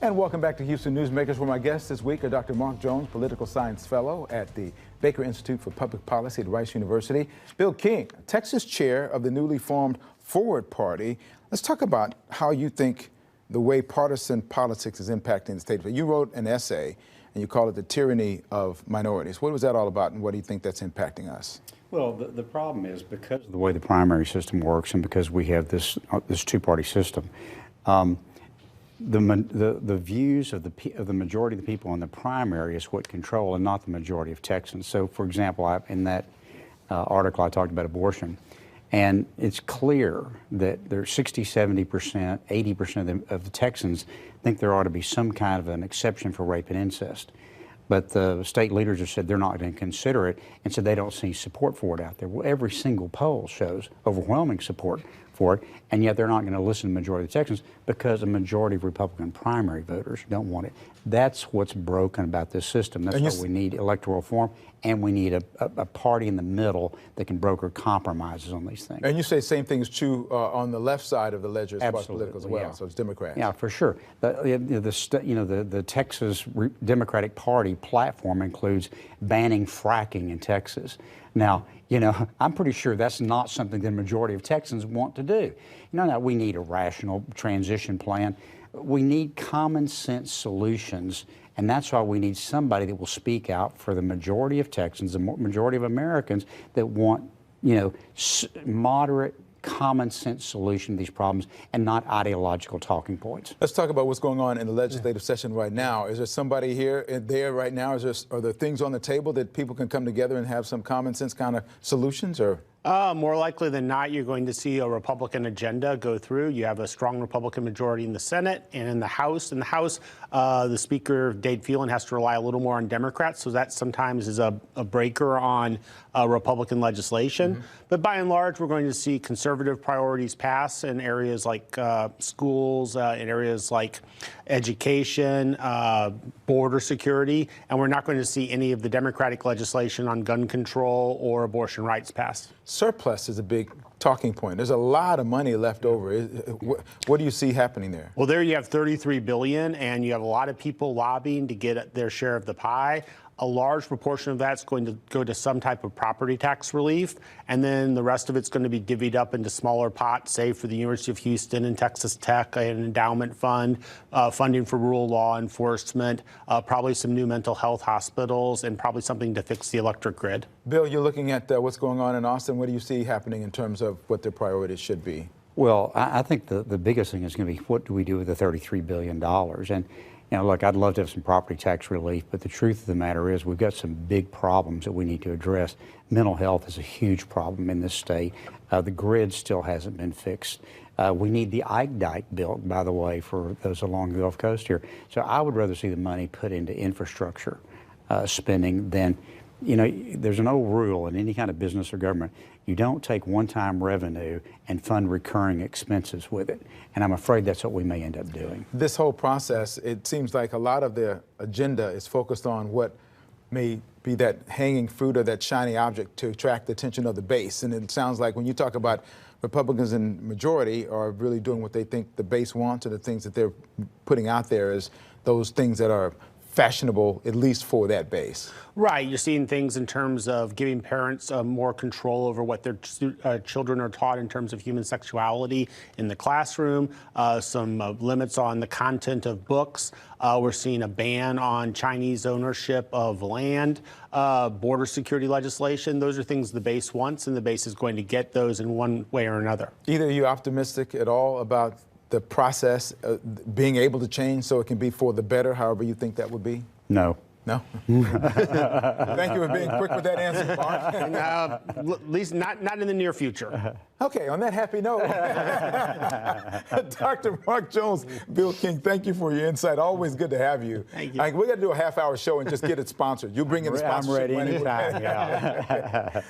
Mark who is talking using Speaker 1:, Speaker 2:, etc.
Speaker 1: And welcome back to Houston Newsmakers, where my guests this week are Dr. Mark Jones, Political Science Fellow at the Baker Institute for Public Policy at Rice University. Bill King, Texas chair of the newly formed Forward Party. Let's talk about how you think the way partisan politics is impacting the state. You wrote an essay, and you call it The Tyranny of Minorities. What was that all about, and what do you think that's impacting us?
Speaker 2: Well, the problem is because of the way the primary system works and because we have this two-party system, the views of the majority of the people in the primary is what control and not the majority of Texans. So, for example, in that article I talked about abortion, and it's clear that there's 60, 70%, 80% of the Texans think there ought to be some kind of an exception for rape and incest. But the state leaders have said they're not going to consider it, and so they don't see support for it out there. Well, every single poll shows overwhelming support for it, and yet they're not going to listen to the majority of the Texans because a majority of Republican primary voters don't want it. That's what's broken about this system. That's why we need electoral reform, and we need a party in the middle that can broker compromises on these things.
Speaker 1: And you say same thing is true on the left side of the ledger as far as political as well, yeah. So it's Democrats.
Speaker 2: Yeah, for sure. The Texas Democratic Party platform includes banning fracking in Texas. Now, I'm pretty sure that's not something the majority of Texans want to do. No, we need a rational transition plan. We need common sense solutions, and that's why we need somebody that will speak out for the majority of Texans, the majority of Americans that want, moderate, common sense solution to these problems and not ideological talking points.
Speaker 1: Let's talk about what's going on in the legislative session right now. Is there somebody here and there right now? Are there things on the table that people can come together and have some common sense kind of solutions? Or
Speaker 3: more likely than not, you're going to see a Republican agenda go through. You have a strong Republican majority in the Senate and in the House. In the House, the Speaker, Dade Phelan, has to rely a little more on Democrats, so that sometimes is a breaker on Republican legislation. But by and large, we're going to see conservative priorities pass in areas like schools, in areas like education, border security, and we're not going to see any of the Democratic legislation on gun control or abortion rights pass.
Speaker 1: Surplus is a big talking point. There's a lot of money left over. What do you see happening there?
Speaker 3: Well, there you have $33 billion, and you have a lot of people lobbying to get their share of the pie. A large proportion of that's going to go to some type of property tax relief, and then the rest of it's going to be divvied up into smaller pots, say for the University of Houston and Texas Tech, an endowment fund, funding for rural law enforcement, probably some new mental health hospitals, and probably something to fix the electric grid.
Speaker 1: Bill, you're looking at what's going on in Austin. What do you see happening in terms of what their priorities should be?
Speaker 2: Well, I think the biggest thing is going to be what do we do with the $33 billion? And look, I'd love to have some property tax relief, but the truth of the matter is we've got some big problems that we need to address. Mental health is a huge problem in this state. The grid still hasn't been fixed. We need the Ike Dike built, by the way, for those along the Gulf Coast here. So I would rather see the money put into infrastructure spending than, there's an old rule in any kind of business or government. You don't take one-time revenue and fund recurring expenses with it. And I'm afraid that's what we may end up doing.
Speaker 1: This whole process, it seems like a lot of the agenda is focused on what may be that hanging fruit or that shiny object to attract the attention of the base. And it sounds like when you talk about Republicans in majority are really doing what they think the base wants, and the things that they're putting out there is those things that are fashionable, at least for that base.
Speaker 3: Right. You're seeing things in terms of giving parents more control over what their children are taught in terms of human sexuality in the classroom, some limits on the content of books. We're seeing a ban on Chinese ownership of land, border security legislation. Those are things the base wants, and the base is going to get those in one way or another.
Speaker 1: Either are you optimistic at all about the process being able to change so it can be for the better, however you think that would be?
Speaker 2: No.
Speaker 1: No? Thank you for being quick with that answer, Mark.
Speaker 3: At least not in the near future.
Speaker 1: Okay, on that happy note, Dr. Mark Jones, Bill King, thank you for your insight. Always good to have you.
Speaker 3: Thank you.
Speaker 1: We got to do a half-hour show and just get it sponsored. You bring in the sponsorship.
Speaker 2: I'm ready anytime. Yeah.